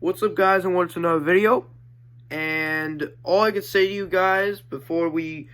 What's up, guys, and welcome to another video. And all I can say to you guys before we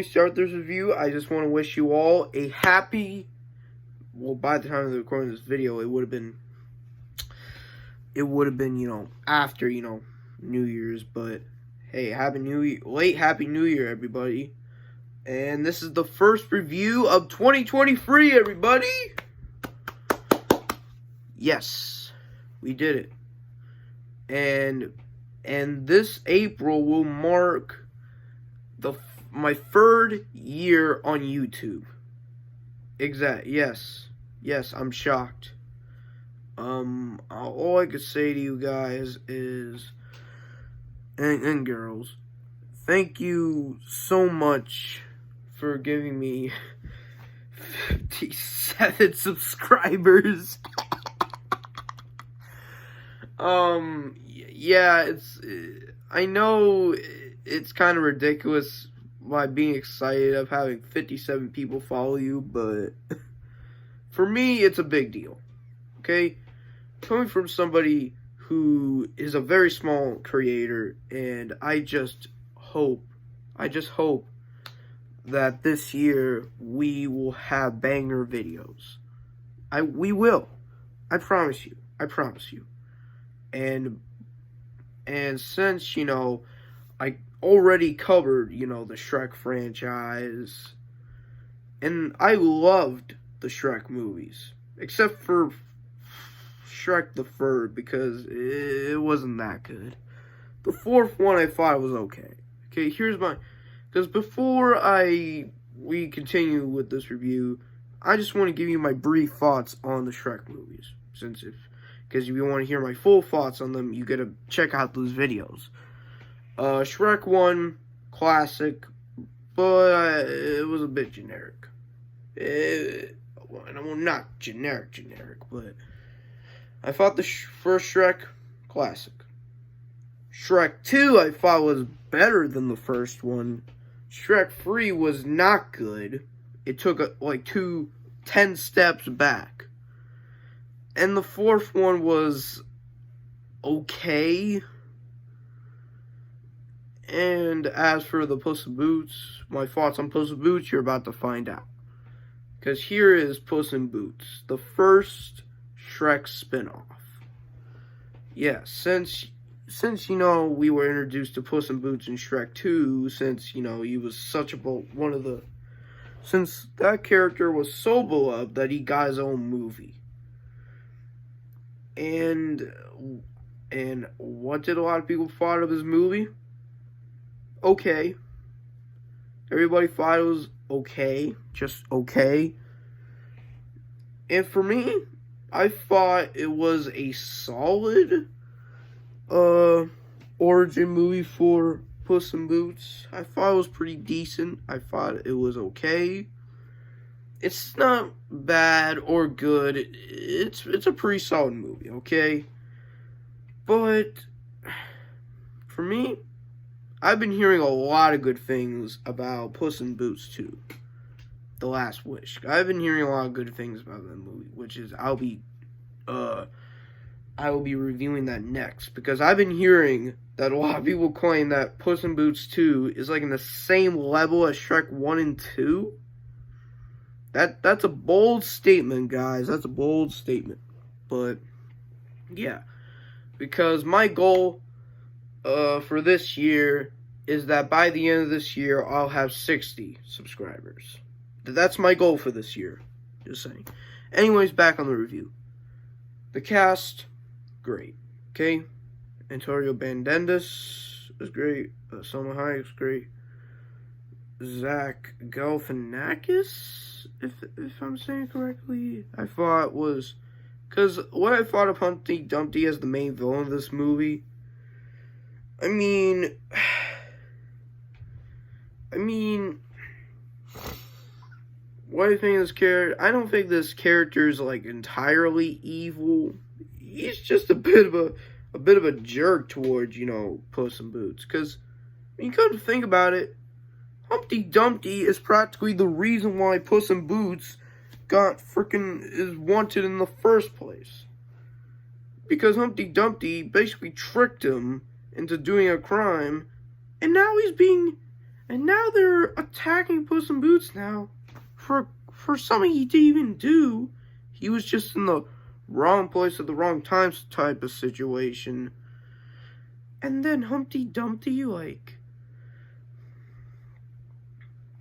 start this review, I just want to wish you all a happy, well, by the time of the recording of this video, it would have been, after, New Year's, but hey, happy New Year, everybody. And this is the first review of 2023, everybody. Yes, we did it. And this April will mark my third year on YouTube. Yes, I'm shocked. All I could say to you guys is, and girls, thank you so much for giving me 57 subscribers. Yeah, I know it's kind of ridiculous by being excited of having 57 people follow you, but for me, it's a big deal, okay? Coming from somebody who is a very small creator, and I just hope that this year we will have banger videos. We will. I promise you. And since, I already covered, the Shrek franchise, and I loved the Shrek movies, except for Shrek the Third, because it wasn't that good. The fourth one I thought was okay. Okay, because before we continue with this review, I just want to give you my brief thoughts on the Shrek movies, because if you want to hear my full thoughts on them, you gotta check out those videos. Shrek 1, classic, but it was a bit generic. Well, not generic, but I thought the first Shrek, classic. Shrek 2, I thought was better than the first one. Shrek 3 was not good. It took 10 steps back. And the fourth one was okay. And as for the Puss in Boots, my thoughts on Puss in Boots, you're about to find out. Because here is Puss in Boots, the first Shrek spinoff. Yeah, since we were introduced to Puss in Boots in Shrek 2, since he was such since that character was so beloved that he got his own movie. And what did a lot of people thought of his movie? Okay. Everybody thought it was okay. Just okay. And for me, I thought it was a solid origin movie for Puss in Boots. I thought it was pretty decent. I thought it was okay. It's not bad or good. It's a pretty solid movie, okay? But for me, I've been hearing a lot of good things about Puss in Boots 2, The Last Wish. I've been hearing a lot of good things about that movie, which is I will be reviewing that next, because I've been hearing that a lot of people claim that Puss in Boots 2 is in the same level as Shrek 1 and 2. That's a bold statement, guys. That's a bold statement. But yeah, because my goal for this year is that by the end of this year I'll have 60 subscribers. That's my goal for this year. Just saying. Anyways, back on the review. The cast, great. Okay, Antonio Banderas is great. Salma Hayek's great. Zach Galifianakis, if I'm saying it correctly, I thought was, because what I thought of Humpty Dumpty as the main villain of this movie, I mean, what do you think of this character? I don't think this character is entirely evil. He's just a bit of a jerk towards Puss in Boots, because when you come to think about it, Humpty Dumpty is practically the reason why Puss in Boots is wanted in the first place. because Humpty Dumpty basically tricked him into doing a crime, and now they're attacking Puss in Boots now for something he didn't even do. He was just in the wrong place at the wrong time type of situation. And then Humpty Dumpty,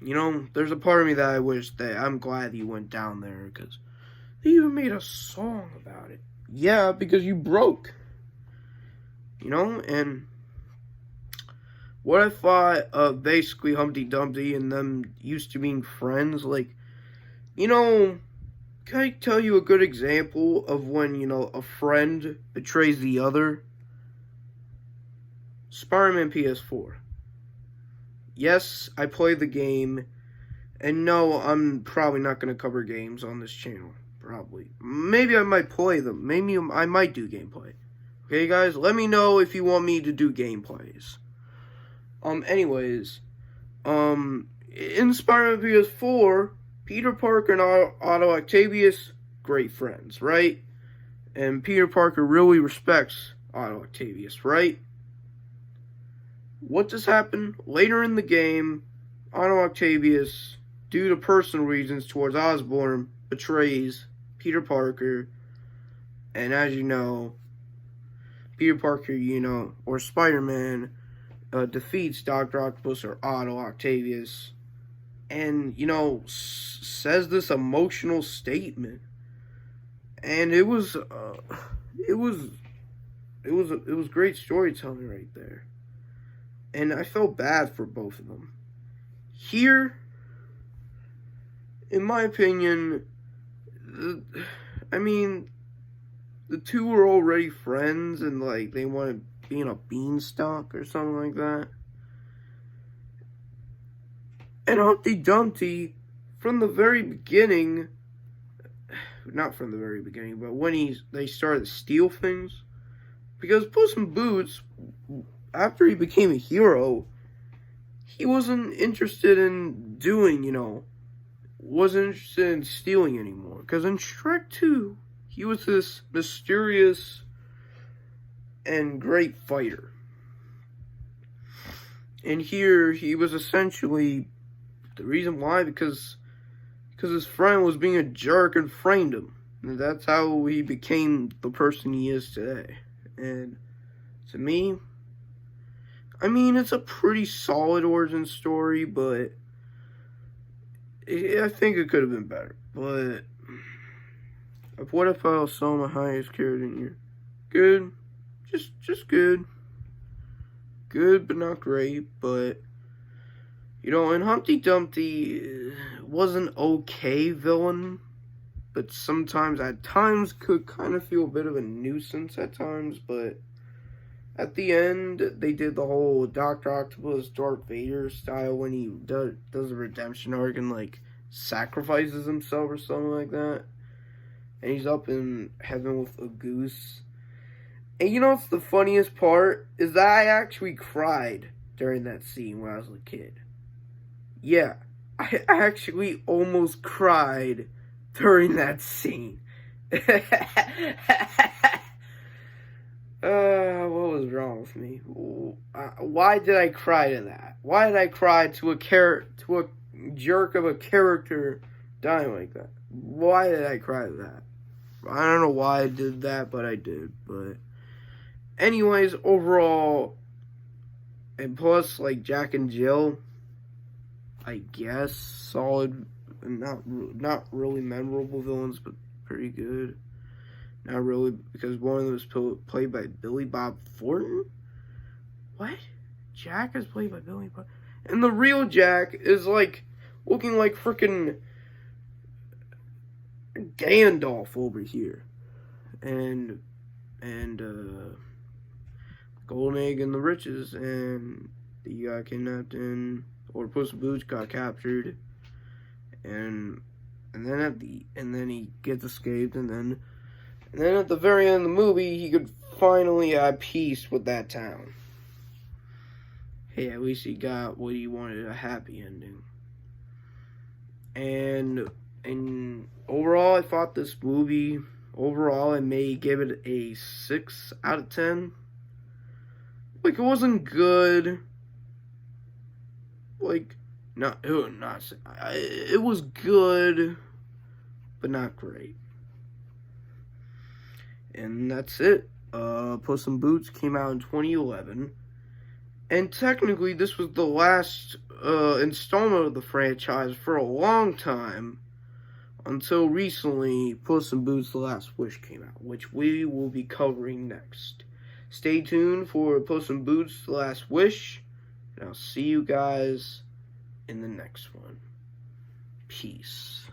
there's a part of me that I wish that I'm glad he went down there, because they even made a song about it. Yeah, because you broke. And what I thought of basically Humpty Dumpty and them used to being friends, can I tell you a good example of when, a friend betrays the other? Spider-Man PS4. Yes, I played the game, and no, I'm probably not going to cover games on this channel. Probably. Maybe I might play them. Maybe I might do gameplay. Okay, guys? Let me know if you want me to do gameplays. Anyways, in Spider-Man PS4, Peter Parker and Otto Octavius, great friends, right? And Peter Parker really respects Otto Octavius, right? What just happened? Later in the game, Otto Octavius, due to personal reasons towards Osborn, betrays Peter Parker. And as you know, Peter Parker, or Spider-Man, defeats Dr. Octopus or Otto Octavius. And, says this emotional statement. And it was great storytelling right there. And I felt bad for both of them. Here, in my opinion, the two were already friends, and they want to be in a beanstalk or something like that. And Humpty Dumpty, from the very beginning, not from the very beginning, but when they started to steal things, because Puss in Boots, after he became a hero, he wasn't interested in wasn't interested in stealing anymore. Because in Shrek 2, he was this mysterious and great fighter. And here, he was essentially, the reason why, because his friend was being a jerk and framed him. And that's how he became the person he is today. And to me, it's a pretty solid origin story, but I think it could have been better. But what if I saw my highest character in here? Good. Just good. Good, but not great. But, and Humpty Dumpty was an okay villain, but at times could kind of feel a bit of a nuisance at times, but at the end, they did the whole Dr. Octopus, Darth Vader style when he does a redemption arc and, sacrifices himself or something like that. And he's up in heaven with a goose. And what's the funniest part? Is that I actually cried during that scene when I was a kid. Yeah, I actually almost cried during that scene. What was wrong with me? Why did I cry to that? Why did I cry to a jerk of a character dying like that? Why did I cry to that? I don't know why I did that, but I did. But anyways, overall, and plus, Jack and Jill, I guess, solid, not really memorable villains, but pretty good. Not really, because one of them was played by Billy Bob Thornton? What? Jack is played by Billy Bob... And the real Jack is, looking like frickin' Gandalf over here. And Golden Egg and the Riches, and he got kidnapped or Puss in Boots got captured. And then he gets escaped, and then at the very end of the movie, he could finally have peace with that town. Hey, at least he got what he wanted, a happy ending. And overall, I thought this movie overall, I may give it a 6 out of 10. Like, it wasn't good. Like, not, it was good, but not great. And that's it. Puss in Boots came out in 2011. And technically, this was the last installment of the franchise for a long time. Until recently, Puss in Boots The Last Wish came out, which we will be covering next. Stay tuned for Puss in Boots The Last Wish, and I'll see you guys in the next one. Peace.